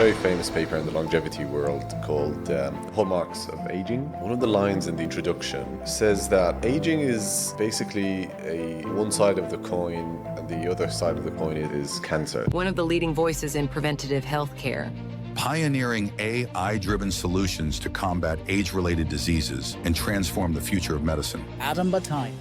very famous paper in the longevity world called Hallmarks of Aging. One of the lines in the introduction says that aging is basically one side of the coin, and the other side of the coin is cancer. One of the leading voices in preventative healthcare. Pioneering AI-driven solutions to combat age-related diseases and transform the future of medicine. Bataineh.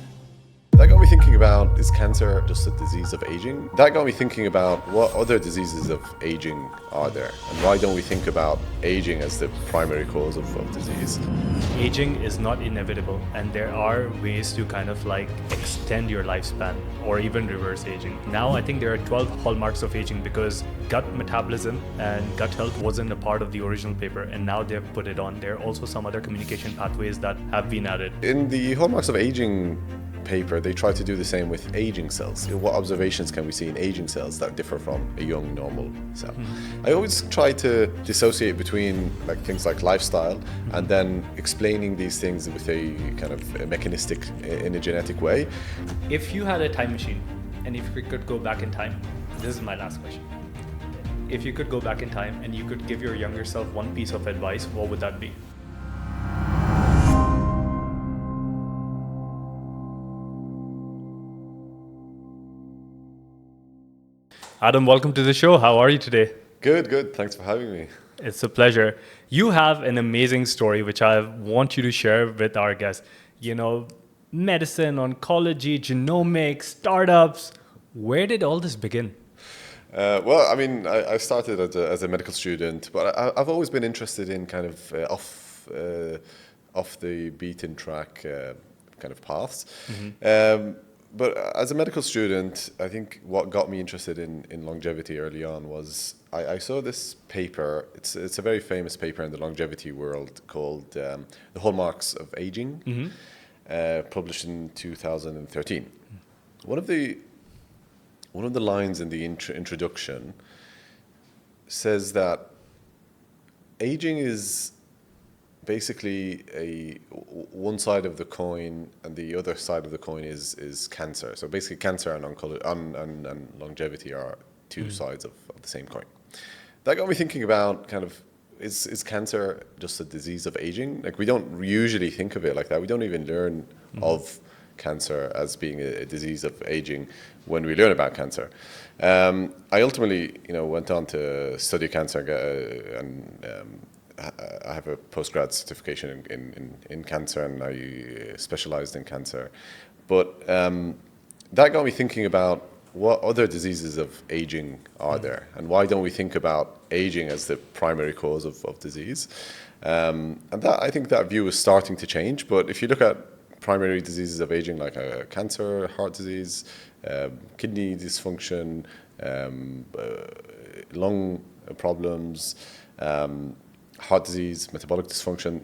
That got me thinking about, is cancer just a disease of aging? That got me thinking about what other diseases of aging are there, and why don't we think about aging as the primary cause of disease? Aging is not inevitable, and there are ways to kind of like extend your lifespan or even reverse aging. Now I think there are 12 hallmarks of aging because gut metabolism and gut health wasn't a part of the original paper, and now they've put it on. There are also some other communication pathways that have been added. In the Hallmarks of Aging paper, they try to do the same with aging cells. What observations can we see in aging cells that differ from a young normal cell? I always try to dissociate between things like lifestyle and then explaining these things with a kind of a mechanistic, in a genetic way. If you had a time machine and if you could go back in time, this is my last question. If you could go back in time and you could give your younger self one piece of advice, what would that be? Adam, welcome to the show. How are you today? Good. Thanks for having me. It's a pleasure. You have an amazing story, which I want you to share with our guests. You know, medicine, oncology, genomics, startups. Where did all this begin? Well, I mean, I started as a medical student, but I've always been interested in kind of off the beaten track kind of paths. But as a medical student, I think what got me interested in longevity early on was I saw this paper. It's a very famous paper in the longevity world called The Hallmarks of Aging, published in 2013. One of the lines in the introduction says that aging is basically one side of the coin, and the other side of the coin is cancer. So basically, cancer and longevity are two sides of the same coin. That got me thinking about kind of is cancer just a disease of aging? Like, we don't usually think of it like that. We don't even learn of cancer as being a disease of aging when we learn about cancer. I ultimately, went on to study cancer and. I have a postgrad certification in cancer, and I specialized in cancer. But that got me thinking about what other diseases of aging are there, and why don't we think about aging as the primary cause of disease? And that, I think that view is starting to change. But if you look at primary diseases of aging like cancer, heart disease, kidney dysfunction, lung problems, heart disease, metabolic dysfunction,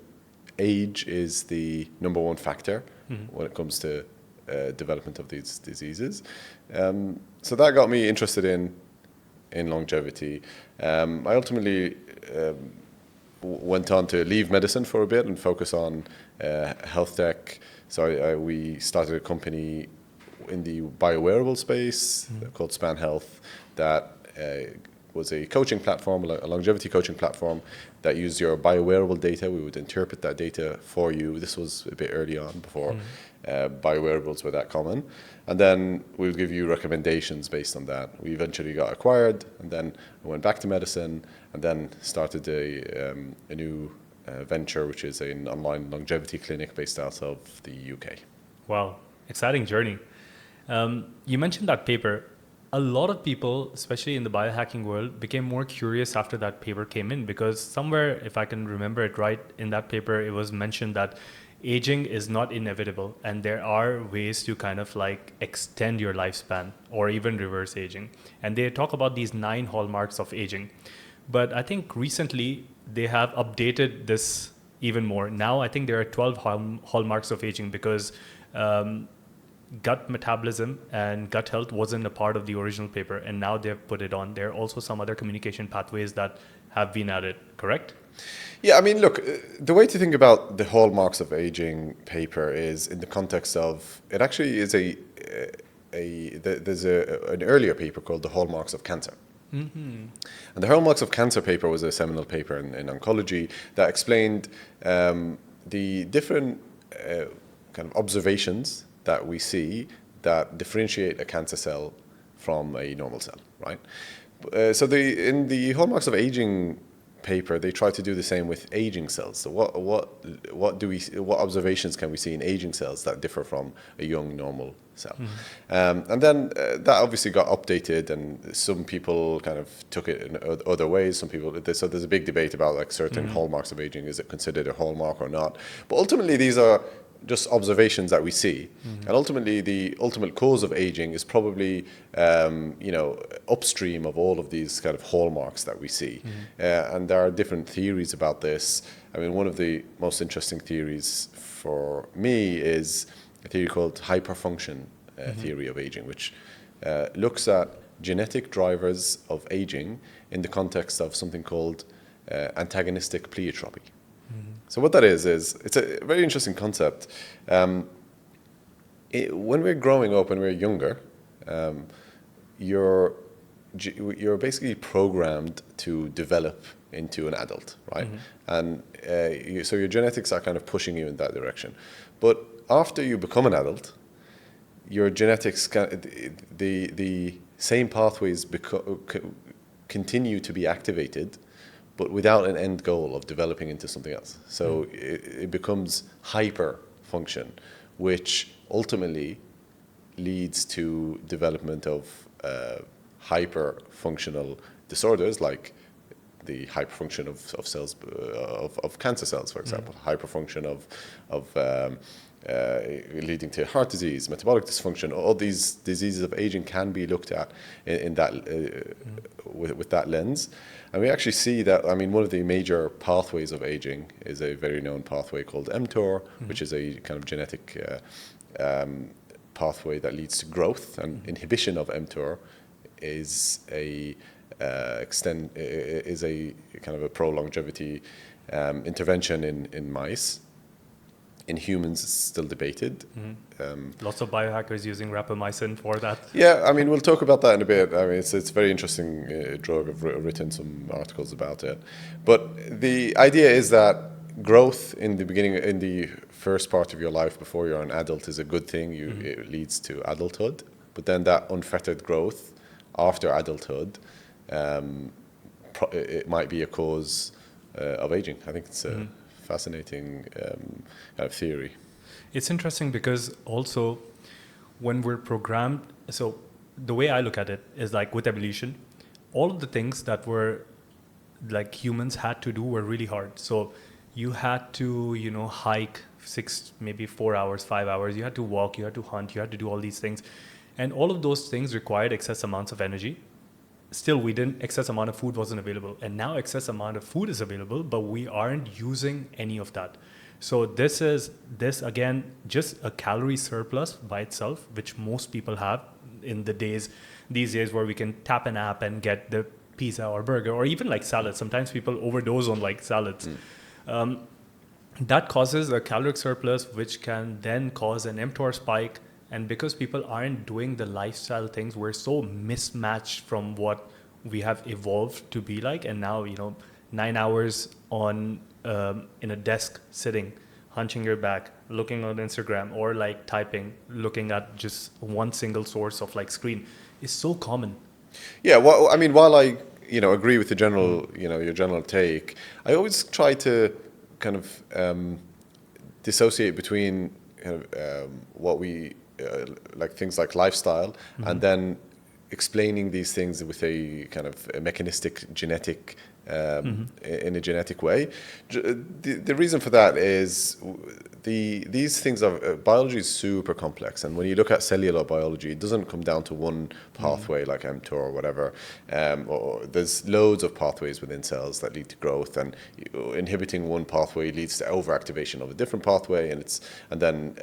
age is the number one factor when it comes to development of these diseases. So that got me interested in longevity. I ultimately went on to leave medicine for a bit and focus on health tech. So we started a company in the biowearable space called Span Health that was a coaching platform, a longevity coaching platform that used your biowearable data. We would interpret that data for you. This was a bit early on, before biowearables were that common. And then we would give you recommendations based on that. We eventually got acquired, and then I went back to medicine, and then started a new venture, which is an online longevity clinic based out of the UK. Wow, exciting journey. You mentioned that paper. A lot of people, especially in the biohacking world, became more curious after that paper came in, because somewhere, if I can remember it right, in that paper, it was mentioned that aging is not inevitable, and there are ways to kind of like extend your lifespan or even reverse aging. And they talk about these 9 hallmarks of aging. But I think recently they have updated this even more. Now I think there are 12 hallmarks of aging because gut metabolism and gut health wasn't a part of the original paper, and now they've put it on. There are also some other communication pathways that have been added, correct? Yeah, I mean, look, the way to think about the Hallmarks of Aging paper is in the context of, it actually is there's an earlier paper called the Hallmarks of Cancer. And the Hallmarks of Cancer paper was a seminal paper in oncology that explained the different kind of observations that we see that differentiate a cancer cell from a normal cell, right? So in the Hallmarks of Aging paper, they try to do the same with aging cells. So what observations can we see in aging cells that differ from a young normal cell? And then that obviously got updated, and some people kind of took it in other ways. Some people, so there's a big debate about like certain hallmarks of aging. Is it considered a hallmark or not? But ultimately, these are just observations that we see, and ultimately the ultimate cause of aging is probably upstream of all of these kind of hallmarks that we see, and there are different theories about this. I mean, one of the most interesting theories for me is a theory called hyperfunction theory of aging, which looks at genetic drivers of aging in the context of something called antagonistic pleiotropy. So what that is it's a very interesting concept. When we're growing up, when we're younger, you're basically programmed to develop into an adult, right? And so your genetics are kind of pushing you in that direction. But after you become an adult, your genetics, the same pathways continue to be activated, but without an end goal of developing into something else. So it becomes hyperfunction, which ultimately leads to development of hyperfunctional disorders like the hyperfunction of cells, of cancer cells, for example, hyperfunction of leading to heart disease, metabolic dysfunction. All these diseases of aging can be looked at in that with that lens. And we actually see that, I mean, one of the major pathways of aging is a very known pathway called mTOR, which is a kind of genetic pathway that leads to growth, and inhibition of mTOR is a kind of a pro-longevity intervention in mice. In humans, it's still debated. Lots of biohackers using rapamycin for that. Yeah, I mean, we'll talk about that in a bit. I mean, it's a very interesting drug. I've written some articles about it. But the idea is that growth in the beginning, in the first part of your life before you're an adult, is a good thing. It leads to adulthood. But then that unfettered growth after adulthood, it might be a cause of aging. I think it's a fascinating kind of theory. It's interesting because also when we're programmed, so the way I look at it is like with evolution, all of the things that were like humans had to do were really hard. So you had to, hike 6, maybe 4 hours, 5 hours. You had to walk, you had to hunt, you had to do all these things. And all of those things required excess amounts of energy. Still, excess amount of food wasn't available. And now excess amount of food is available, but we aren't using any of that. So this again, just a calorie surplus by itself, which most people have in these days where we can tap an app and get the pizza or burger or even like salads. Sometimes people overdose on like salads. That causes a caloric surplus, which can then cause an mTOR spike. And because people aren't doing the lifestyle things, we're so mismatched from what we have evolved to be like. And now, 9 hours on in a desk sitting, hunching your back, looking on Instagram or like typing, looking at just one single source of like screen is so common. Yeah, well, I mean, while I agree with the general your general take, I always try to kind of dissociate between kind of what we like things like lifestyle, and then explaining these things with a kind of a mechanistic genetic in a genetic way. The reason for that is these things are biology is super complex, and when you look at cellular biology, it doesn't come down to one pathway like mTOR or whatever. Or there's loads of pathways within cells that lead to growth, and inhibiting one pathway leads to overactivation of a different pathway, and then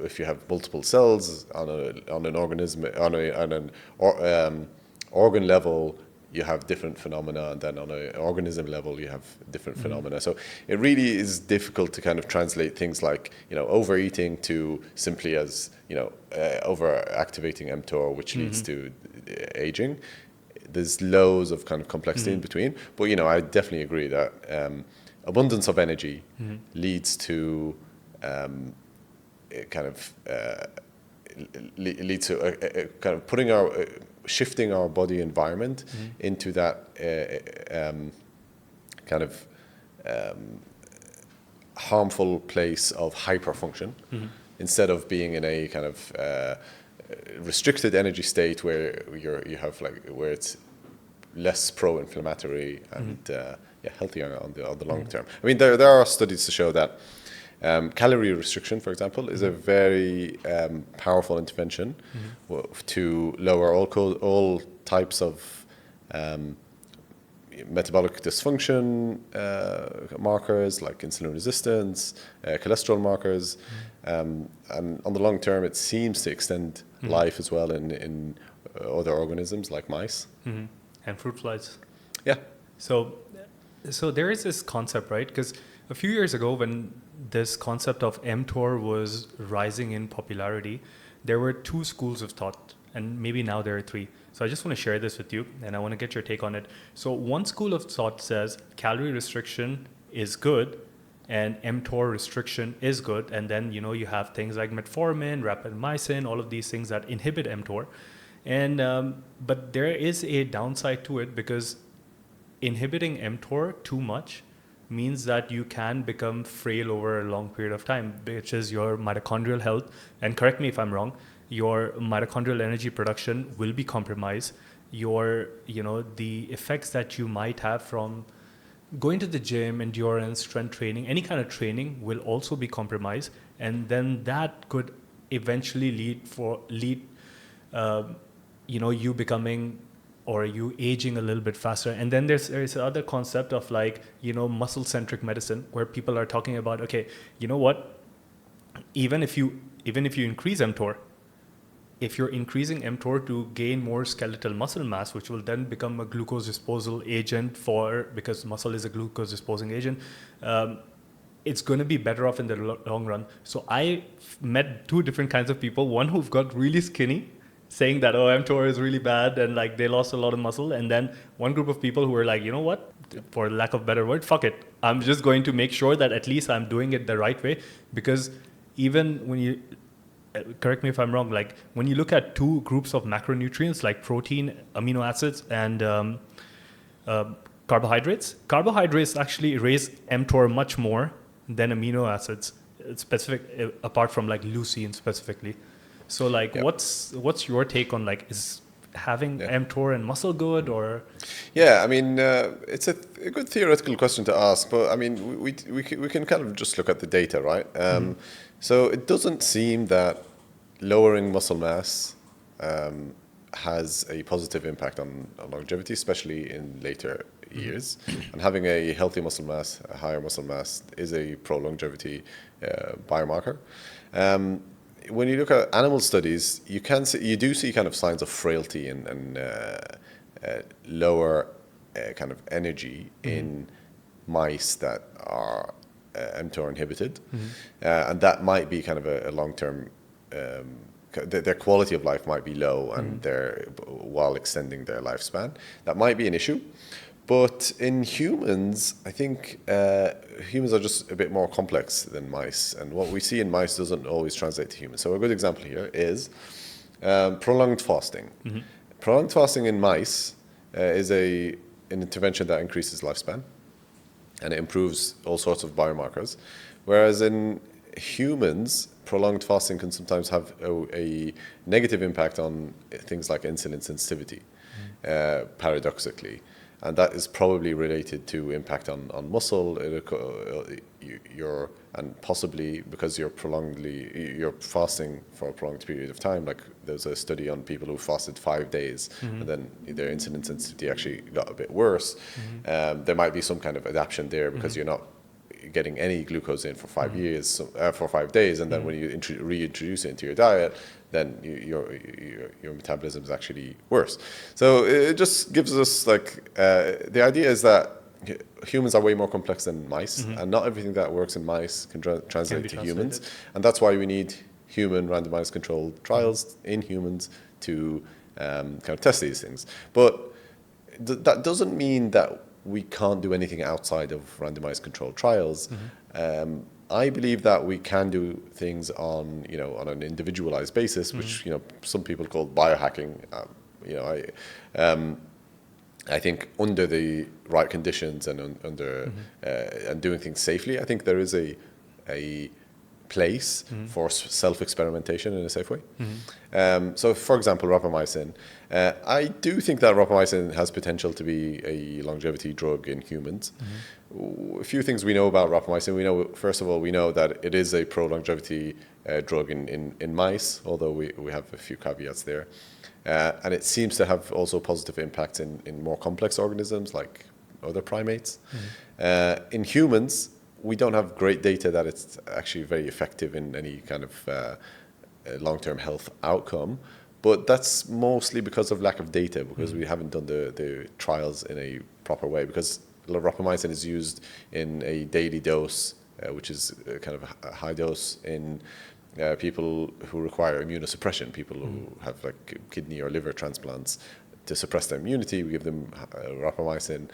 if you have multiple cells on an organism on an organ level, you have different phenomena, and then on an organism level, you have different phenomena. So it really is difficult to kind of translate things like, overeating to simply as, overactivating mTOR, which leads to aging. there's loads of kind of complexity in between. But I definitely agree that abundance of energy leads to kind of putting shifting our body environment into that kind of harmful place of hyperfunction instead of being in a kind of restricted energy state where where it's less pro-inflammatory and healthier on the long term. I mean, there are studies to show that calorie restriction, for example, is a very powerful intervention to lower all types of metabolic dysfunction markers like insulin resistance, cholesterol markers, and on the long term, it seems to extend life as well in other organisms like mice and fruit flies. Yeah. So there is this concept, right? Because a few years ago, when this concept of mTOR was rising in popularity, there were two schools of thought, and maybe now there are three. So I just want to share this with you, and I want to get your take on it. So one school of thought says calorie restriction is good, and mTOR restriction is good. And then, you have things like metformin, rapamycin, all of these things that inhibit mTOR. And but there is a downside to it, because inhibiting mTOR too much means that you can become frail over a long period of time, which is your mitochondrial health. And correct me if I'm wrong, your mitochondrial energy production will be compromised. The effects that you might have from going to the gym, endurance, strength training, any kind of training will also be compromised. And then that could eventually lead you becoming, or you aging a little bit faster. And then there's other concept of muscle-centric medicine, where people are talking about, okay, you know what? Even if you increase mTOR, if you're increasing mTOR to gain more skeletal muscle mass, which will then become a glucose disposal agent because muscle is a glucose disposing agent, it's going to be better off in the long run. So I met two different kinds of people. One who've got really skinny, saying that, mTOR is really bad, and they lost a lot of muscle. And then one group of people who were like, you know what, for lack of a better word, fuck it. I'm just going to make sure that at least I'm doing it the right way. Because even when you, correct me if I'm wrong, when you look at two groups of macronutrients like protein, amino acids, and carbohydrates actually raise mTOR much more than amino acids, apart from leucine specifically. So what's your take on is having mTOR and muscle good, or? Yeah, I mean, it's a good theoretical question to ask, but I mean, we can kind of just look at the data, right? So it doesn't seem that lowering muscle mass has a positive impact on longevity, especially in later years. And having a healthy muscle mass, a higher muscle mass, is a pro-longevity biomarker. When you look at animal studies, you do see kind of signs of frailty and lower kind of energy in mice that are mTOR inhibited, and that might be kind of a long-term. Their quality of life might be low, and while extending their lifespan, that might be an issue. But in humans, I think humans are just a bit more complex than mice. And what we see in mice doesn't always translate to humans. So a good example here is prolonged fasting. Prolonged fasting in mice is an intervention that increases lifespan, and it improves all sorts of biomarkers. Whereas in humans, prolonged fasting can sometimes have a negative impact on things like insulin sensitivity, paradoxically. And that is probably related to impact on muscle, and possibly because you're fasting for a prolonged period of time. Like there's a study on people who fasted 5 days, and then their insulin sensitivity actually got a bit worse. There might be some kind of adaptation there because you're not getting any glucose in for 5 years, for 5 days, and then when you reintroduce it into your diet, then your metabolism is actually worse. So it just gives us the idea is that humans are way more complex than mice, and not everything that works in mice can translate to humans, and that's why we need human randomized controlled trials in humans to kind of test these things. But that doesn't mean that we can't do anything outside of randomized controlled trials. I believe that we can do things on an individualized basis, which some people call biohacking. I think under the right conditions and and doing things safely, I think there is a place for self-experimentation in a safe way. So, for example, Rapamycin. I do think that Rapamycin has potential to be a longevity drug in humans. A few things we know about Rapamycin. We know, first of all, we know that it is a pro-longevity drug in mice, although we have a few caveats there. And it seems to have also positive impacts in more complex organisms like other primates. In humans, we don't have great data that it's actually very effective in any kind of long-term health outcome. But that's mostly because of lack of data, because we haven't done the trials in a proper way. Because Loropamycin is used in a daily dose, which is kind of a high dose in people who require immunosuppression, people who have like kidney or liver transplants. To suppress their immunity, we give them rapamycin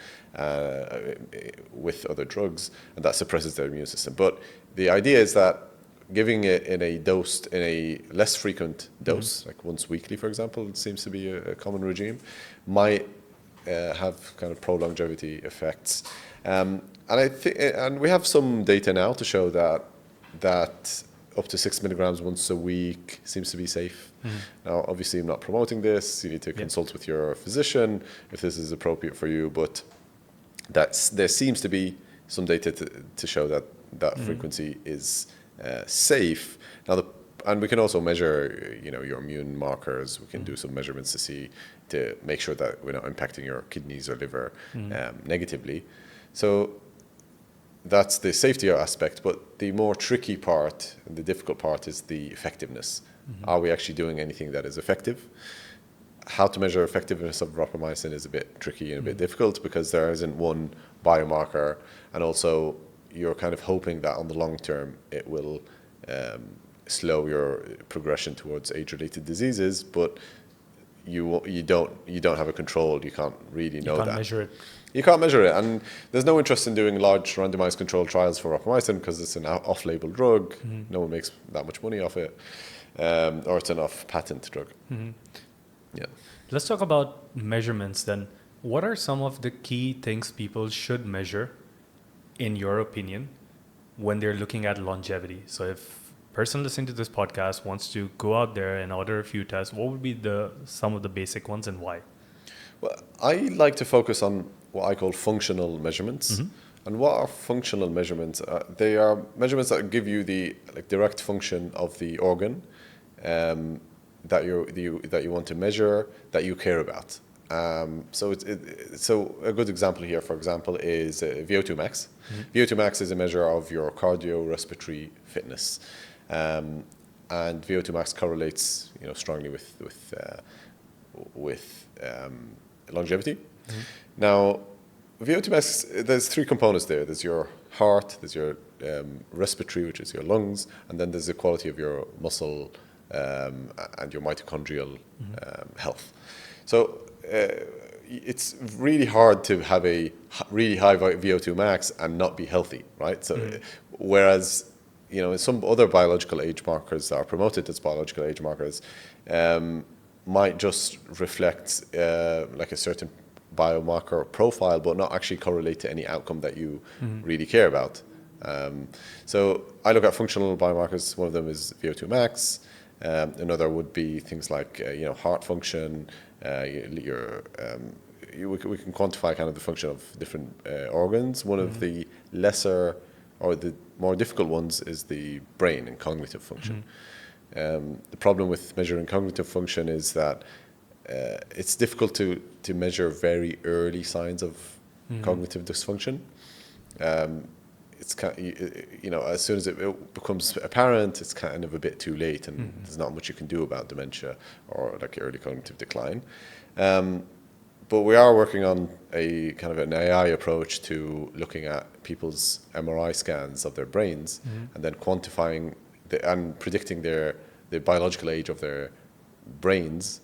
with other drugs, and that suppresses their immune system. But the idea is that giving it in a less frequent dose, like once weekly, for example, it seems to be a common regime, might have kind of pro-longevity effects. And we have some data now to show that up to 6 milligrams once a week seems to be safe. Now, obviously, I'm not promoting this. You need to consult with your physician if this is appropriate for you. But there seems to be some data to show that frequency is safe. Now, and we can also measure, your immune markers. We can do some measurements to make sure that we're not impacting your kidneys or liver negatively. So that's the safety aspect, but the more tricky part and the difficult part is the effectiveness. Are we actually doing anything that is effective? How to measure effectiveness of rapamycin is a bit tricky and a bit difficult because there isn't one biomarker, and also you're kind of hoping that on the long term it will slow your progression towards age-related diseases, but you don't have a control. You can't really know that. You can't measure it. You can't measure it, and there's no interest in doing large randomized controlled trials for rapamycin because it's an off-label drug. No one makes that much money off it, or it's an off-patent drug. Yeah. Let's talk about measurements then. What are some of the key things people should measure, in your opinion, when they're looking at longevity? So if a person listening to this podcast wants to go out there and order a few tests, what would be some of the basic ones and why? Well, I like to focus on what I call functional measurements. And what are functional measurements? They are measurements that give you the direct function of the organ that you want to measure, that you care about. So a good example here, for example, is VO2 max. VO2 max is a measure of your cardiorespiratory fitness, and VO2 max correlates strongly with longevity. Now, VO2 max, there's three components there. There's your heart, there's your respiratory, which is your lungs, and then there's the quality of your muscle and your mitochondrial health. So it's really hard to have a really high VO2 max and not be healthy, right? So whereas some other biological age markers that are promoted as biological age markers might just reflect like a certain biomarker profile, but not actually correlate to any outcome that you really care about. So I look at functional biomarkers. One of them is VO2 max. Another would be things like heart function. We can quantify kind of the function of different organs. One of the lesser or the more difficult ones is the brain and cognitive function. The problem with measuring cognitive function is that it's difficult to measure very early signs of cognitive dysfunction. It's kind of, as soon as it becomes apparent, it's kind of a bit too late, and there's not much you can do about dementia or like early cognitive decline. But we are working on a kind of an AI approach to looking at people's MRI scans of their brains and then quantifying and predicting the biological age of their brains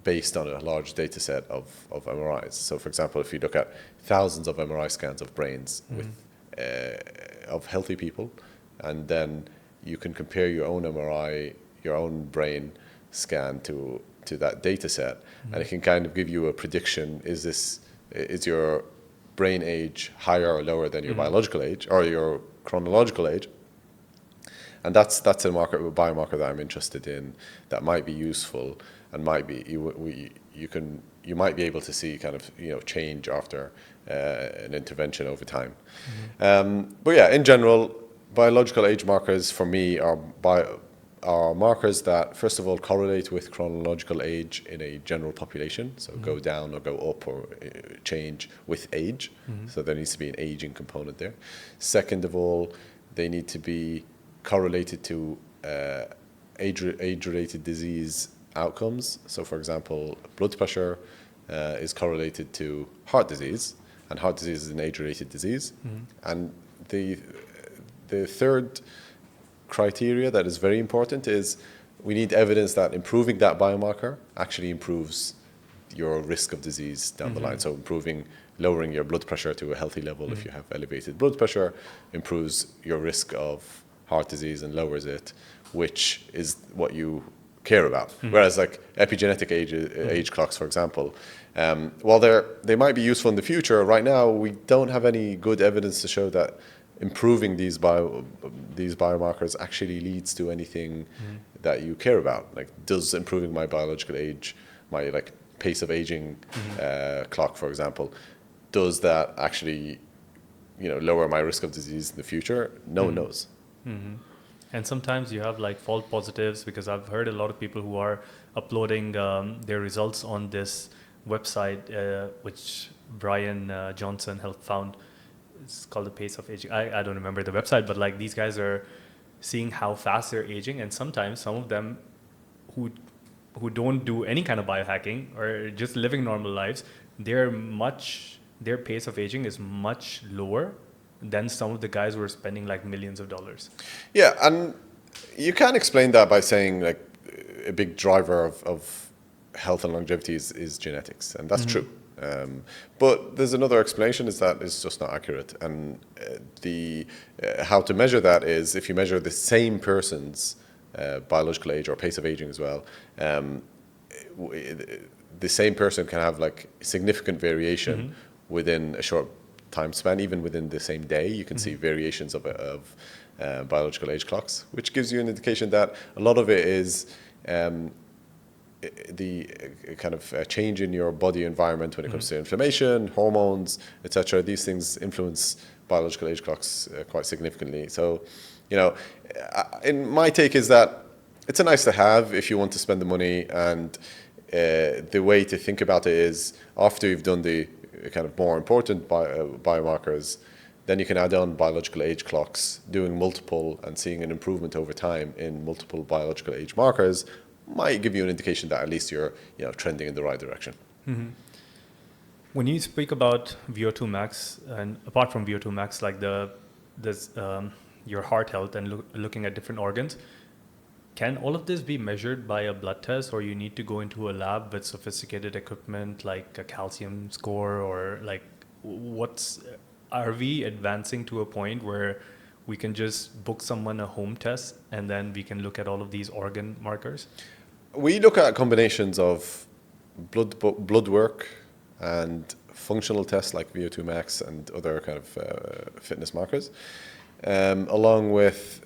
based on a large data set of MRIs. So, for example, if you look at thousands of MRI scans of brains with of healthy people, and then you can compare your own MRI, your own brain scan to that data set, and it can kind of give you a prediction: is your brain age higher or lower than your biological age or your chronological age? And that's a biomarker that I'm interested in, that might be useful, and might be you might be able to see kind of change after an intervention over time. But yeah, in general, biological age markers for me are markers that first of all correlate with chronological age in a general population, so go down or go up or change with age. So there needs to be an aging component there. Second of all, they need to be correlated to age-related disease outcomes. So, for example, blood pressure is correlated to heart disease, and heart disease is an age-related disease. And the third criteria that is very important is we need evidence that improving that biomarker actually improves your risk of disease down the line. So lowering your blood pressure to a healthy level if you have elevated blood pressure improves your risk of heart disease and lowers it, which is what you care about. Whereas like epigenetic age clocks, for example, while they might be useful in the future, right now we don't have any good evidence to show that improving these biomarkers actually leads to anything that you care about. Like, does improving my biological age, my like pace of aging clock, for example, does that actually lower my risk of disease in the future? No one knows. And sometimes you have like false positives, because I've heard a lot of people who are uploading their results on this website, which Brian Johnson helped found. It's called the Pace of Aging. I don't remember the website, but like these guys are seeing how fast they're aging, and sometimes some of them who don't do any kind of biohacking or just living normal lives, their pace of aging is much lower than some of the guys who are spending like millions of dollars. Yeah, and you can explain that by saying like a big driver of health and longevity is genetics, and that's true. But there's another explanation, is that it's just not accurate. And how to measure that is if you measure the same person's biological age or pace of aging as well, the same person can have like significant variation within a short time span. Even within the same day, you can see variations of biological age clocks, which gives you an indication that a lot of it is the kind of change in your body environment when it comes to inflammation, hormones, etc. These things influence biological age clocks quite significantly. So, in my take is that it's a nice to have if you want to spend the money, and the way to think about it is after you've done the kind of more important biomarkers, then you can add on biological age clocks, doing multiple and seeing an improvement over time in multiple biological age markers might give you an indication that at least you're trending in the right direction. When you speak about VO2 max, and apart from VO2 max, like your heart health and looking at different organs, can all of this be measured by a blood test, or you need to go into a lab with sophisticated equipment like a calcium score, or like are we advancing to a point where we can just book someone a home test and then we can look at all of these organ markers? We look at combinations of blood work and functional tests like VO2 max and other kind of fitness markers, along with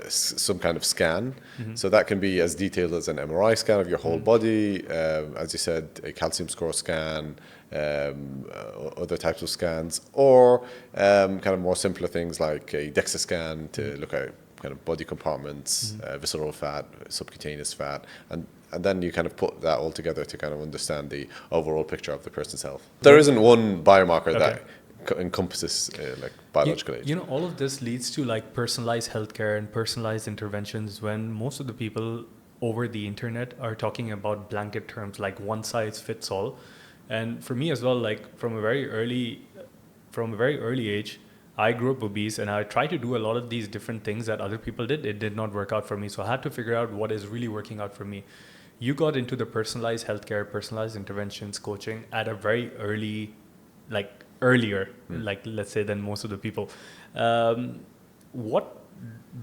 some kind of scan. So that can be as detailed as an MRI scan of your whole body, as you said, a calcium score scan, other types of scans, or kind of more simpler things like a DEXA scan to look at kind of body compartments, visceral fat, subcutaneous fat, and then you kind of put that all together to kind of understand the overall picture of the person's health. There isn't one biomarker that encompasses like biological age. All of this leads to like personalized healthcare and personalized interventions, when most of the people over the internet are talking about blanket terms like one size fits all. And for me as well, like from a very early age, I grew up obese and I tried to do a lot of these different things that other people did. It did not work out for me. So I had to figure out what is really working out for me. You got into the personalized healthcare, personalized interventions, coaching at a very early, earlier, let's say, than most of the people. What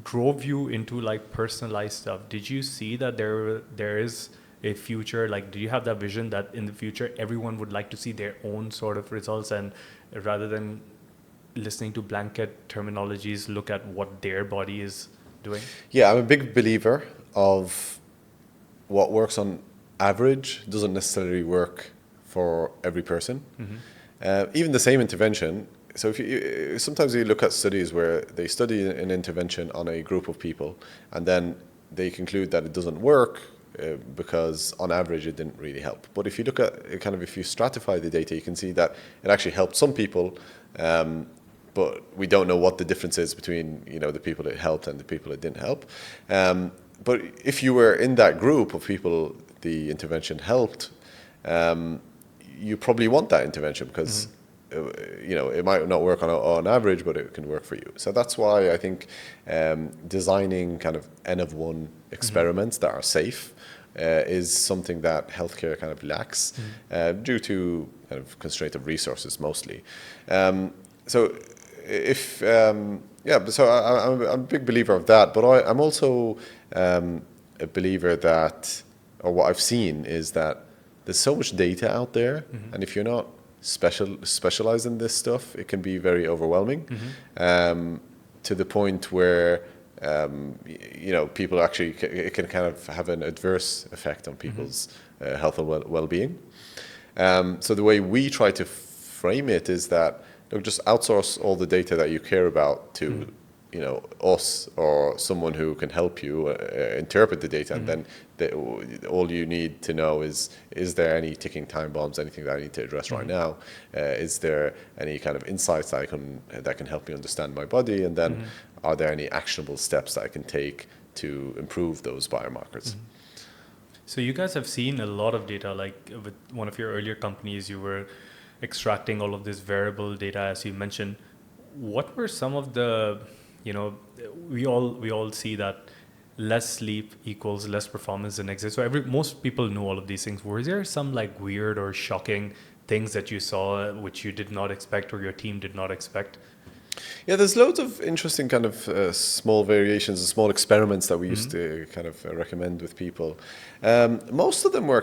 drove you into personalized stuff? Did you see that there is a future? Do you have that vision that in the future everyone would like to see their own sort of results, and rather than listening to blanket terminologies, look at what their body is doing? Yeah, I'm a big believer of what works on average doesn't necessarily work for every person. Even the same intervention. So sometimes you look at studies where they study an intervention on a group of people and then they conclude that it doesn't work because on average it didn't really help. But if you look at if you stratify the data, you can see that it actually helped some people, but we don't know what the difference is between the people it helped and the people it didn't help. But if you were in that group of people the intervention helped, you probably want that intervention because it might not work on average, but it can work for you. So that's why I think designing N of one experiments that are safe is something that healthcare lacks due to constraint of resources mostly. So I'm a big believer of that, but I'm also a believer that, or what I've seen is that there's so much data out there, and if you're not specialized in this stuff, it can be very overwhelming, to the point where people actually, it can have an adverse effect on people's health and well-being. So the way we try to frame it is that just outsource all the data that you care about to us or someone who can help you interpret the data, and then all you need to know is there any ticking time bombs, anything that I need to address right now? Is there any insights that can help me understand my body? And then are there any actionable steps that I can take to improve those biomarkers? So you guys have seen a lot of data, with one of your earlier companies, you were extracting all of this variable data, as you mentioned. What were some of the, we all see that less sleep equals less performance in exercise. So most people know all of these things. Were there some weird or shocking things that you saw which you did not expect or your team did not expect? Yeah, there's loads of interesting small variations and small experiments that we used to recommend with people. Most of them were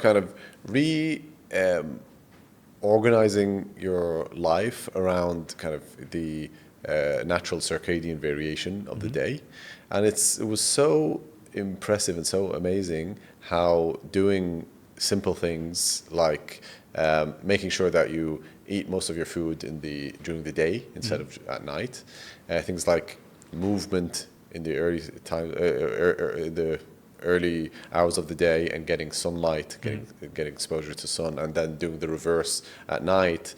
organizing your life around the natural circadian variation of the day. And it was so impressive and so amazing how doing simple things like making sure that you eat most of your food during the day instead of at night. Things like movement in the early time, the early hours of the day, and getting sunlight, getting exposure to sun, and then doing the reverse at night.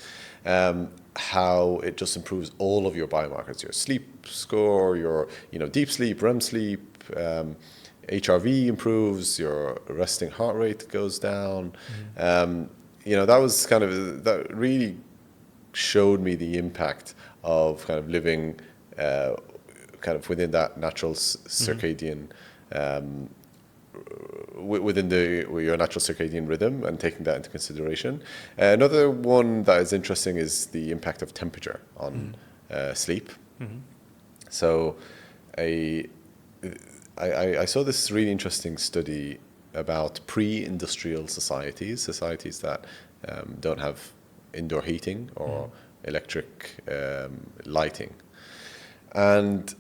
How it just improves all of your biomarkers, your sleep score, your deep sleep, REM sleep, HRV improves, your resting heart rate goes down. That was that really showed me the impact of living within that natural circadian within your natural circadian rhythm and taking that into consideration. Another one that is interesting is the impact of temperature on sleep. So I saw this really interesting study about pre-industrial societies that don't have indoor heating or electric lighting. And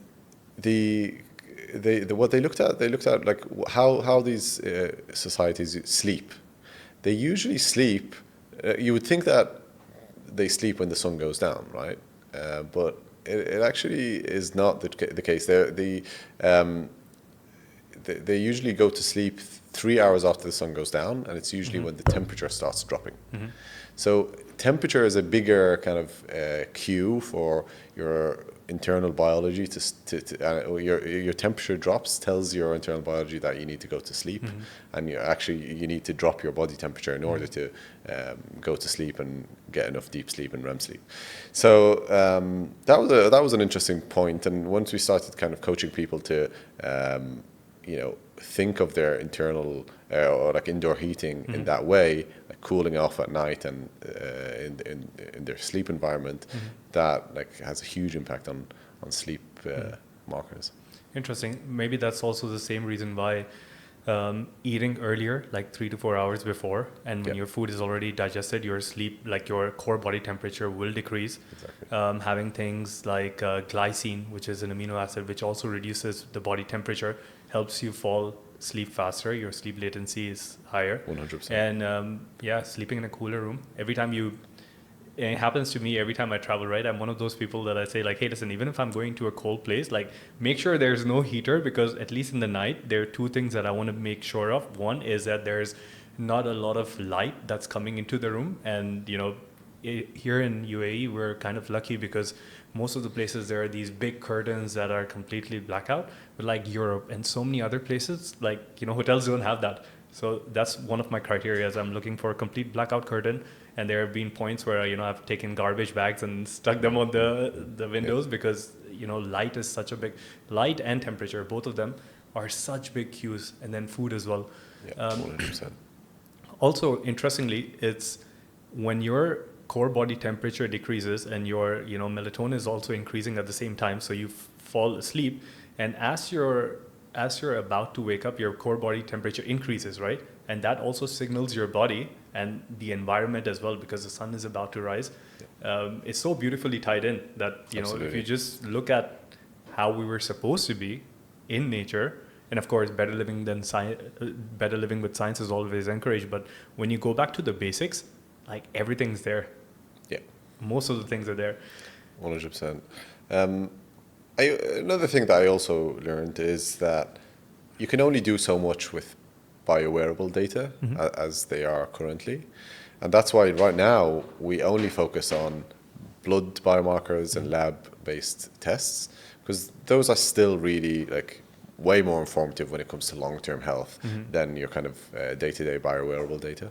what they looked at how these societies sleep. They usually sleep. You would think that they sleep when the sun goes down, right? But it actually is not the case. They usually go to sleep 3 hours after the sun goes down, and it's usually when the temperature starts dropping. So temperature is a bigger cue for your internal biology your temperature drops, tells your internal biology that you need to go to sleep, and you need to drop your body temperature in order to go to sleep and get enough deep sleep and REM sleep. So that was an interesting point. And once we started kind of coaching people to think of their internal or like indoor heating in that way, like cooling off at night and in their sleep environment, that like has a huge impact on sleep markers. Interesting. Maybe that's also the same reason why eating earlier, like 3 to 4 hours before, and when your food is already digested, your sleep, like your core body temperature will decrease. Exactly. Having things like glycine, which is an amino acid which also reduces the body temperature, helps you fall asleep faster. Your sleep latency is higher. 100%. And sleeping in a cooler room. It happens to me every time I travel, right? I'm one of those people that I say like, hey, listen, even if I'm going to a cold place, like make sure there's no heater, because at least in the night, there are two things that I want to make sure of. One is that there's not a lot of light that's coming into the room. And, here in UAE, we're kind of lucky because most of the places, there are these big curtains that are completely blackout, but like Europe and so many other places, like, hotels don't have that. So that's one of my criteria. I'm looking for a complete blackout curtain. And there have been points where, I've taken garbage bags and stuck them on the windows because, light is such a big, light and temperature, both of them are such big cues. And then food as well. Yeah, 100%. Also, interestingly, it's when your core body temperature decreases and your, melatonin is also increasing at the same time. So you fall asleep, and as you're about to wake up, your core body temperature increases, right? And that also signals your body and the environment as well, because the sun is about to rise. It's so beautifully tied in that, if you just look at how we were supposed to be in nature, and of course, better living with science is always encouraged. But when you go back to the basics, like everything's there. Yeah. Most of the things are there. 100%. Another thing that I also learned is that you can only do so much with biowearable data as they are currently. And that's why right now we only focus on blood biomarkers and lab-based tests, because those are still really like way more informative when it comes to long-term health than your kind of day-to-day biowearable data.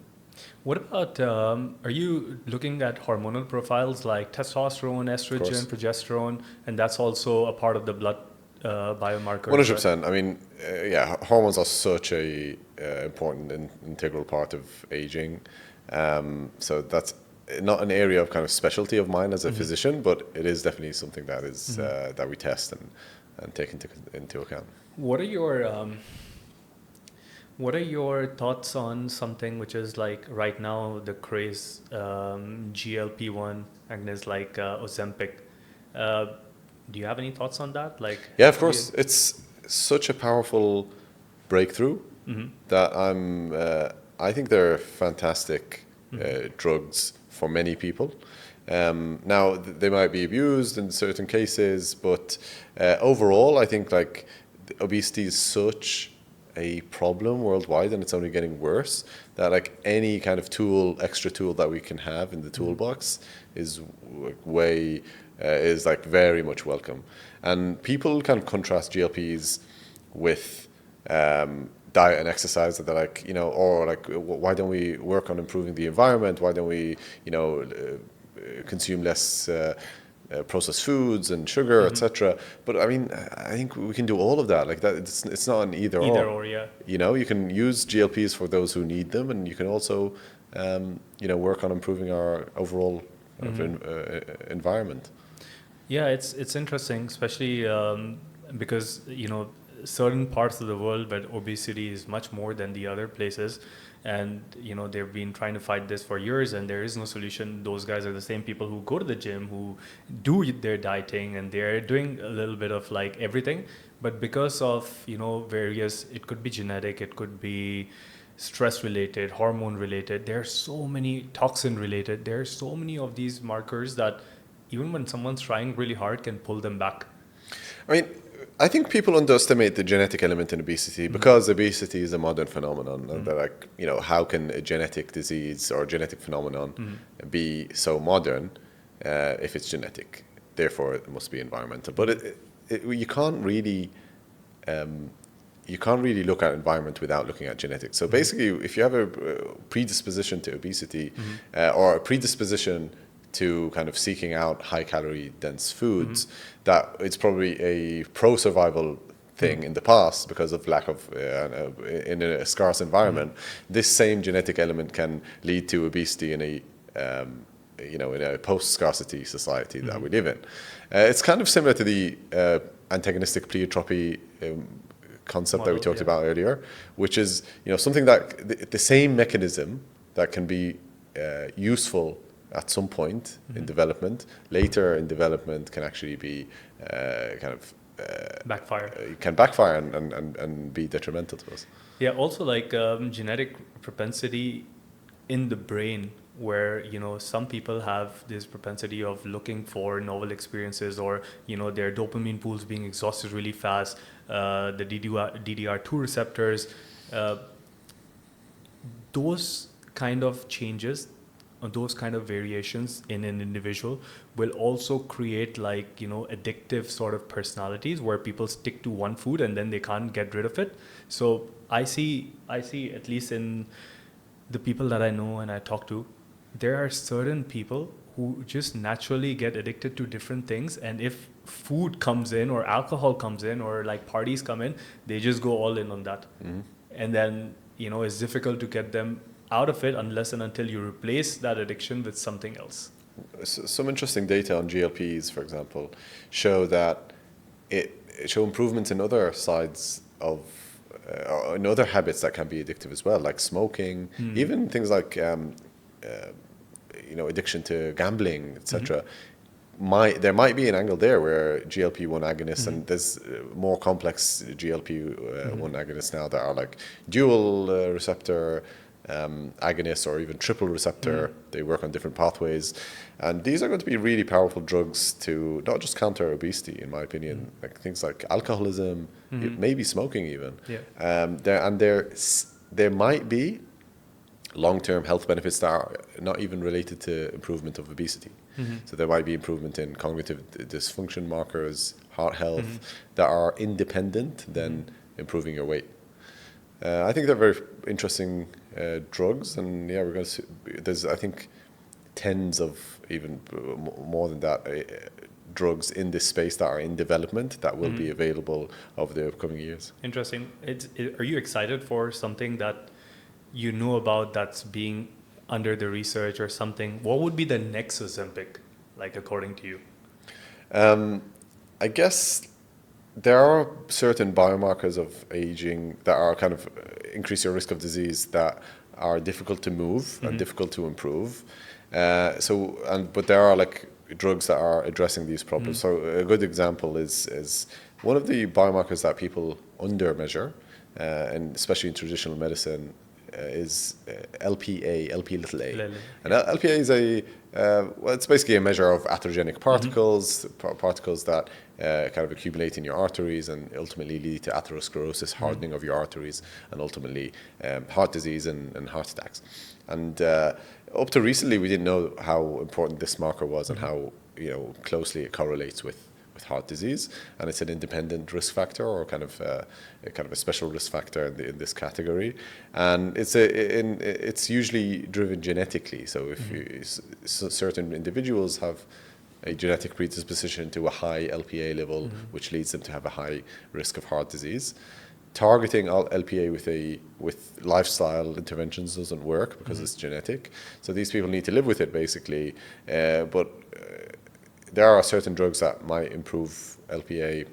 What about, are you looking at hormonal profiles like testosterone, estrogen, progesterone, and that's also a part of the blood biomarker? 100%. I mean, hormones are such a important and integral part of aging. So that's not an area of kind of specialty of mine as a physician, but it is definitely something that is that we test and take into account. What are your thoughts on something which is like right now the craze, GLP-1 agonists like Ozempic? Do you have any thoughts on that? Yeah, of course. It's such a powerful breakthrough that I think they're fantastic drugs for many people. Now, they might be abused in certain cases, but overall, I think like obesity is such a problem worldwide, and it's only getting worse, that like any kind of extra tool that we can have in the toolbox is very much welcome. And people kind of contrast GLPs with diet and exercise, that they're like, or like, why don't we work on improving the environment? Why don't we, consume less processed foods and sugar, etc. But I mean, I think we can do all of that. Like that, it's not an either or. Yeah. You can use GLPs for those who need them, and you can also, work on improving our overall environment. Yeah, it's interesting, especially because certain parts of the world where obesity is much more than the other places. And, they've been trying to fight this for years, and there is no solution. Those guys are the same people who go to the gym, who do their dieting, and they're doing a little bit of like everything. But because of, various, it could be genetic, it could be stress related, hormone related. There are so many toxin related. There are so many of these markers that even when someone's trying really hard can pull them back. I mean, I think people underestimate the genetic element in obesity because obesity is a modern phenomenon. And they're like, how can a genetic disease or genetic phenomenon be so modern if it's genetic? therefore it must be environmental. But you can't really look at environment without looking at genetics. So basically, if you have a predisposition to obesity or a predisposition to kind of seeking out high-calorie dense foods, that it's probably a pro-survival thing in the past because of lack of in a scarce environment. This same genetic element can lead to obesity in a in a post-scarcity society that we live in. It's kind of similar to the antagonistic pleiotropy concept that we talked about earlier, which is something that the same mechanism that can be useful at some point in development, later in development can actually be backfire. Can backfire and be detrimental to us. Yeah, also like genetic propensity in the brain, where some people have this propensity of looking for novel experiences, or their dopamine pools being exhausted really fast, the DDR2 receptors, those kind of changes, those kind of variations in an individual will also create addictive sort of personalities where people stick to one food and then they can't get rid of it. So I see at least in the people that I know and I talk to, there are certain people who just naturally get addicted to different things, and if food comes in or alcohol comes in or like parties come in, they just go all in on that. And then it's difficult to get them out of it unless and until you replace that addiction with something else. Some interesting data on GLPs, for example, show that show improvements in other sides of in other habits that can be addictive as well, like smoking, even things like addiction to gambling, etc. There might be an angle there where GLP-1 agonists, and there's more complex GLP-1 agonists now that are like dual receptor agonists or even triple receptor. They work on different pathways, and these are going to be really powerful drugs to not just counter obesity, in my opinion, like things like alcoholism, maybe smoking even. There might be long-term health benefits that are not even related to improvement of obesity. So there might be improvement in cognitive dysfunction markers, heart health, that are independent than improving your weight. I think they're very interesting drugs, and we're going to see, there's I think tens of, even more than that, drugs in this space that are in development that will be available over the upcoming years. Interesting. Are you excited for something that you know about that's being under the research or something? What would be the next Ozempic, like, according to you? I guess there are certain biomarkers of aging that are kind of increase your risk of disease that are difficult to move and difficult to improve. But there are like drugs that are addressing these problems. So a good example is one of the biomarkers that people under measure, and especially in traditional medicine, is LPA, LP little a. And LPA is it's basically a measure of atherogenic particles, particles that kind of accumulate in your arteries and ultimately lead to atherosclerosis, hardening of your arteries, and ultimately heart disease and heart attacks. And up to recently, we didn't know how important this marker was and how closely it correlates with heart disease, and it's an independent risk factor, or kind of a special risk factor in this category, and it's usually driven genetically. So if certain individuals have a genetic predisposition to a high LPA level, which leads them to have a high risk of heart disease, targeting LPA with lifestyle interventions doesn't work because it's genetic. So these people need to live with it basically, but there are certain drugs that might improve LPA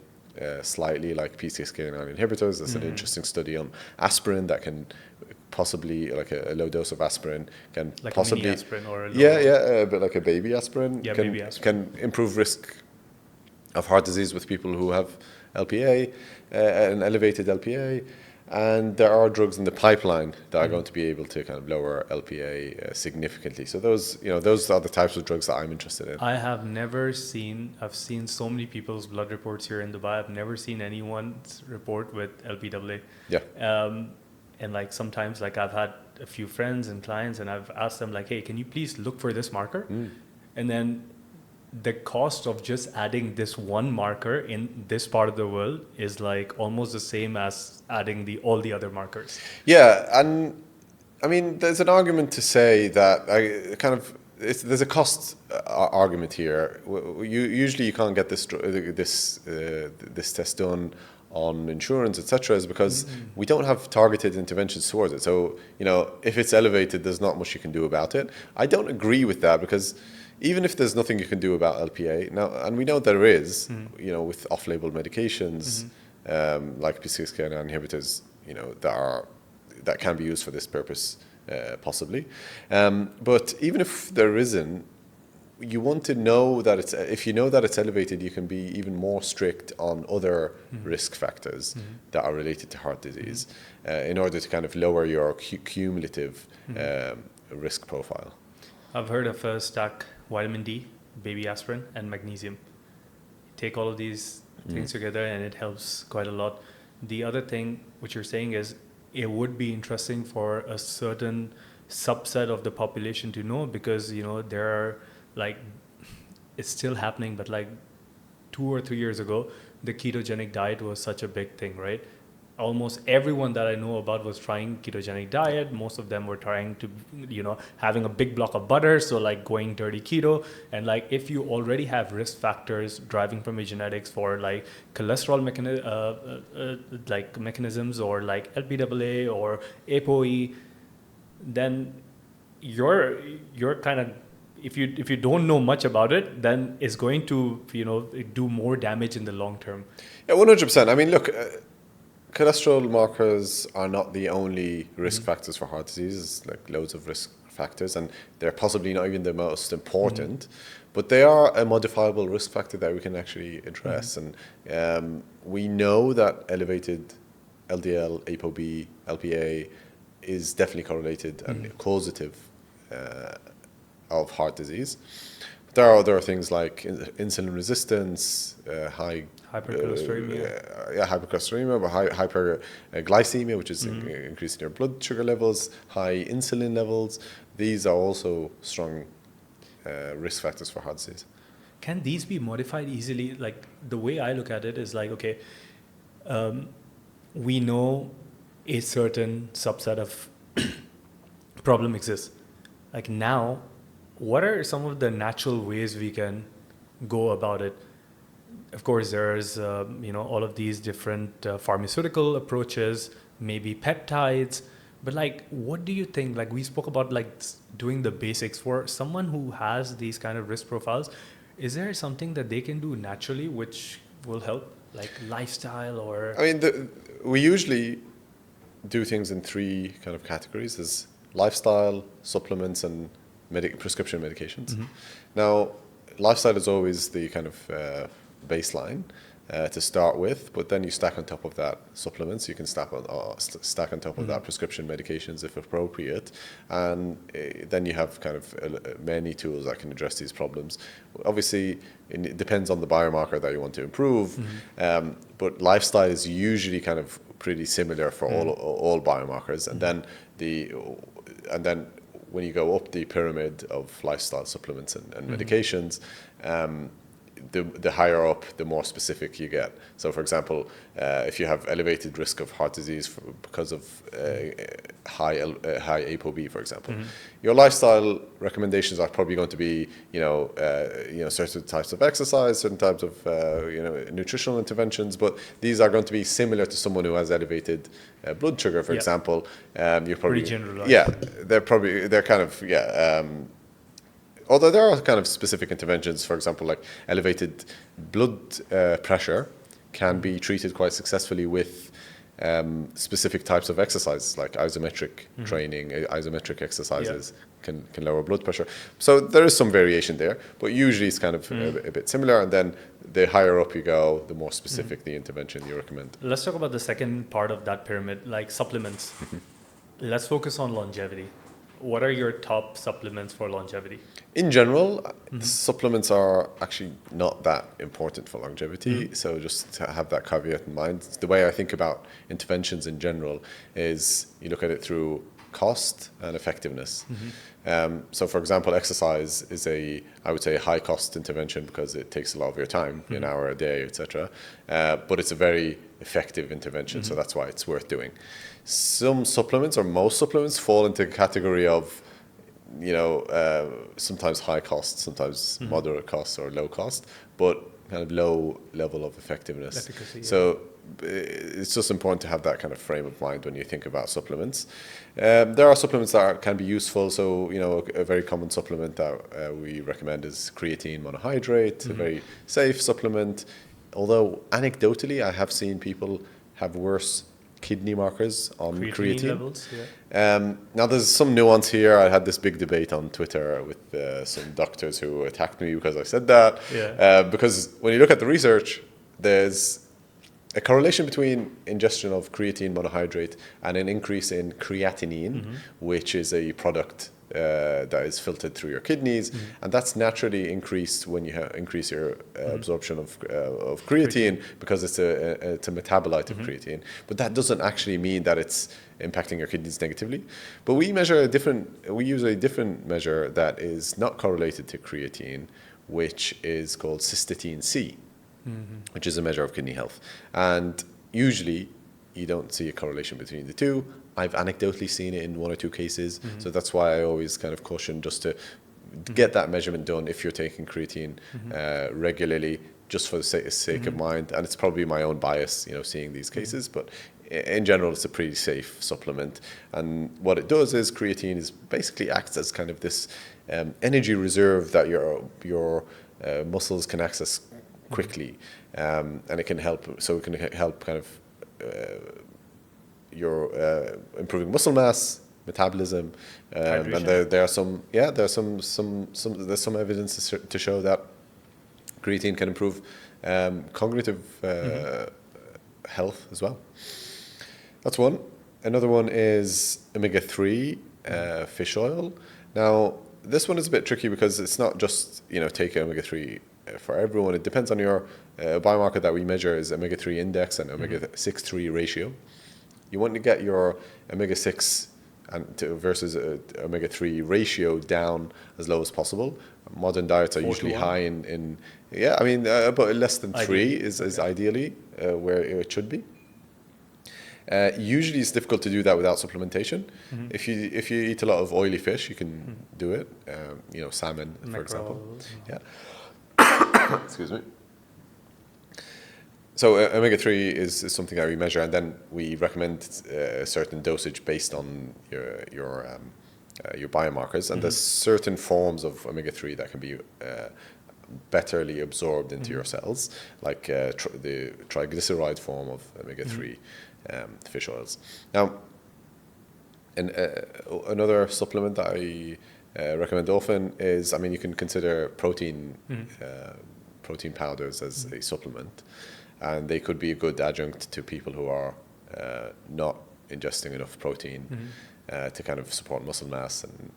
slightly, like PCSK9 inhibitors. There's an interesting study on aspirin that can possibly, like a low dose of aspirin can like possibly, a mini aspirin or a but like a baby aspirin, can improve risk of heart disease with people who have LPA, an elevated LPA. And there are drugs in the pipeline that are going to be able to kind of lower LPA significantly. So those are the types of drugs that I'm interested in. I've seen so many people's blood reports here in Dubai. I've never seen anyone's report with LPAA. And like sometimes, like, I've had a few friends and clients, and I've asked them like, hey, can you please look for this marker? And then the cost of just adding this one marker in this part of the world is like almost the same as adding all the other markers. Yeah, and I mean, there's an argument to say that there's a cost argument here. Usually, you can't get this test done on insurance, etc., is because we don't have targeted interventions towards it. So, if it's elevated, there's not much you can do about it. I don't agree with that, because even if there's nothing you can do about LPA now, and we know there is, with off-label medications like PCSK9 inhibitors, that can be used for this purpose, possibly. But even if there isn't, you want to know that if you know that it's elevated, you can be even more strict on other risk factors that are related to heart disease in order to kind of lower your cumulative risk profile. I've heard of a stack: vitamin D, baby aspirin, and magnesium. Take all of these things together and it helps quite a lot. The other thing which you're saying is it would be interesting for a certain subset of the population to know, because there are, like, it's still happening, but like 2 or 3 years ago, the ketogenic diet was such a big thing, right? Almost everyone that I know about was trying ketogenic diet. Most of them were trying to, having a big block of butter, so like going dirty keto. And like, if you already have risk factors driving from your genetics for like cholesterol mechanisms, or like LPAA or ApoE, then you're kind of, if you don't know much about it, then it's going to do more damage in the long term. Yeah, 100%. I mean, look, cholesterol markers are not the only risk factors for heart disease. It's like loads of risk factors, and they're possibly not even the most important, but they are a modifiable risk factor that we can actually address. And we know that elevated LDL, ApoB, LPA is definitely correlated and causative of heart disease. But there are other things like insulin resistance, high hypercholesteremia, hypercholesteremia, or hyperglycemia, which is increasing your blood sugar levels, high insulin levels. These are also strong risk factors for heart disease. Can these be modified easily? Like, the way I look at it is like, okay, we know a certain subset of problem exists. Like, now, what are some of the natural ways we can go about it? Of course, there's all of these different pharmaceutical approaches, maybe peptides, but like, what do you think? Like, we spoke about like doing the basics for someone who has these kind of risk profiles. Is there something that they can do naturally which will help, like lifestyle or? I mean, we usually do things in 3 kind of categories: there's lifestyle, supplements, and prescription medications. Now, lifestyle is always the kind of baseline to start with, but then you stack on top of that supplements. You can stack on top of that prescription medications if appropriate, and then you have kind of many tools that can address these problems. Obviously, it depends on the biomarker that you want to improve, but lifestyle is usually kind of pretty similar for all biomarkers, and then when you go up the pyramid of lifestyle supplements and medications, the higher up, the more specific you get. So, for example, if you have elevated risk of heart disease because of high ApoB, for example, your lifestyle recommendations are probably going to be, certain types of exercise, certain types of, nutritional interventions. But these are going to be similar to someone who has elevated blood sugar, for example. You're probably pretty generalized. Yeah, they're kind of although there are kind of specific interventions, for example, like elevated blood pressure can be treated quite successfully with specific types of exercises, like isometric training, isometric exercises can lower blood pressure. So there is some variation there, but usually it's kind of a bit similar. And then the higher up you go, the more specific the intervention you recommend. Let's talk about the second part of that pyramid, like supplements. Let's focus on longevity. What are your top supplements for longevity? In general, supplements are actually not that important for longevity. So just to have that caveat in mind. The way I think about interventions in general is you look at it through cost and effectiveness. So, for example, exercise is I would say, a high-cost intervention because it takes a lot of your time, an hour a day, etc. But it's a very effective intervention, so that's why it's worth doing. Some supplements, or most supplements, fall into the category of, sometimes high cost, sometimes moderate cost or low cost, but kind of low level of effectiveness. Efficacy, yeah. So it's just important to have that kind of frame of mind when you think about supplements. There are supplements that can be useful. So, a very common supplement that we recommend is creatine monohydrate, a very safe supplement. Although anecdotally, I have seen people have worse kidney markers on creatine levels, yeah. Now, there's some nuance here. I had this big debate on Twitter with some doctors who attacked me because I said that. Yeah. Because when you look at the research, there's a correlation between ingestion of creatine monohydrate and an increase in creatinine, which is a product that is filtered through your kidneys, and that's naturally increased when you increase your absorption of creatine, because it's a metabolite of creatine. But that doesn't actually mean that it's impacting your kidneys negatively. But we use a different measure that is not correlated to creatine, which is called cystatin C, which is a measure of kidney health. And usually you don't see a correlation between the two. I've anecdotally seen it in one or two cases. So that's why I always kind of caution just to get that measurement done if you're taking creatine regularly, just for the sake of mind. And it's probably my own bias, seeing these cases. But in general, it's a pretty safe supplement. And what it does is creatine basically acts as kind of this energy reserve that your muscles can access quickly. And it can help. So it can help kind of your improving muscle mass, metabolism, and there's some evidence to show that creatine can improve cognitive health as well. That's one. Another one is omega-3 fish oil. Now, this one is a bit tricky because it's not just take omega-3 for everyone. It depends on your biomarker that we measure is omega-3 index and omega-6-3 ratio. You want to get your omega-6 versus omega-3 ratio down as low as possible. Modern diets are usually high in but less than 3 is ideally where it should be. Usually it's difficult to do that without supplementation. If you eat a lot of oily fish, you can do it. Salmon, for example. Yeah. Excuse me. So omega-3 is something that we measure, and then we recommend a certain dosage based on your biomarkers. And there's certain forms of omega-3 that can be betterly absorbed into your cells, like the triglyceride form of omega-3 fish oils. Now, another supplement that I recommend often is, you can consider protein powders as a supplement. And they could be a good adjunct to people who are not ingesting enough protein to kind of support muscle mass and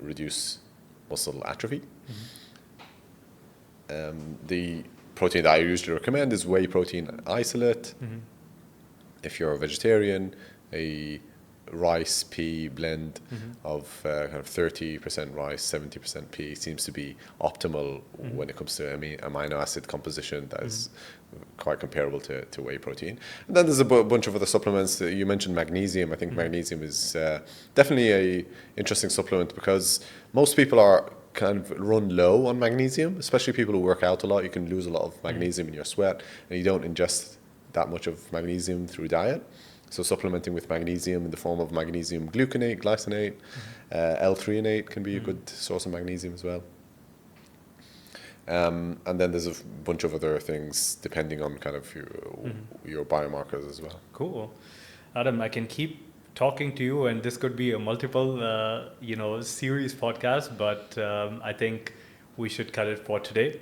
reduce muscle atrophy. The protein that I usually recommend is whey protein isolate. If you're a vegetarian, a rice pea blend of kind of 30% rice, 70% pea seems to be optimal when it comes to amino acid composition. That is quite comparable to whey protein. And then there's a bunch of other supplements. You mentioned magnesium. I think magnesium is definitely a interesting supplement because most people are kind of run low on magnesium, especially people who work out a lot. You can lose a lot of magnesium in your sweat, and you don't ingest that much of magnesium through diet. So supplementing with magnesium in the form of magnesium gluconate, glycinate, L-threonate can be a good source of magnesium as well. And then there's a bunch of other things depending on kind of your biomarkers as well. Cool. Adam, I can keep talking to you, and this could be a multiple, series podcast, but I think we should cut it for today.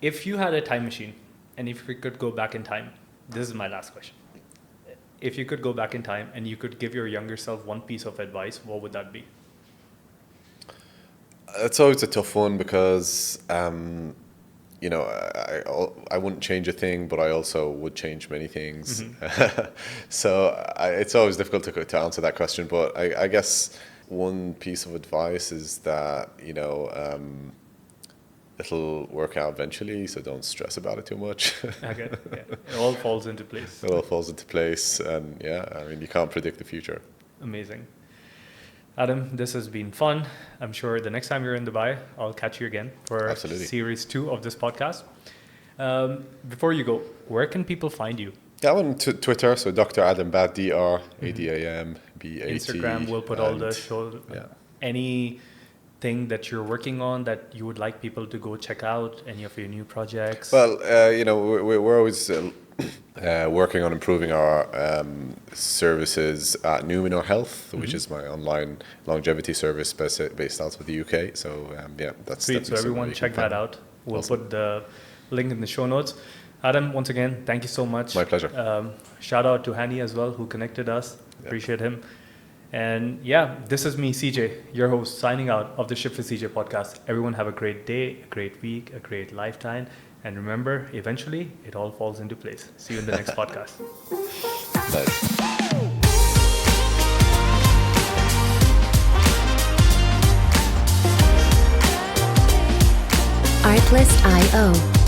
If you had a time machine, and if you could go back in time, this is my last question. If you could go back in time and you could give your younger self one piece of advice, what would that be? It's always a tough one because I wouldn't change a thing, but I also would change many things. So it's always difficult to answer that question. But I guess one piece of advice is that, it'll work out eventually, so don't stress about it too much. Okay, yeah. It all falls into place. It all falls into place, and you can't predict the future. Amazing. Adam, this has been fun. I'm sure the next time you're in Dubai, I'll catch you again for Absolutely. series 2 of this podcast. Before you go, where can people find you? Yeah, I'm on Twitter, so Dr. Adam Bat, Dr. Adambbat. Instagram, we'll put all the show. Yeah. Anything that you're working on that you would like people to go check out? Any of your new projects? Well, we're always working on improving our services at Numenor Health, which is my online longevity service based out of the UK. So that's sweet. So everyone check that out. We'll put the link in the show notes. Adam, once again, thank you so much. My pleasure. Shout out to Hani as well, who connected us. Appreciate him. And this is me, CJ, your host, signing out of the Shift with CJ podcast. Everyone have a great day, a great week, a great lifetime. And remember, eventually, it all falls into place. See you in the next podcast. Nice. Artlist.io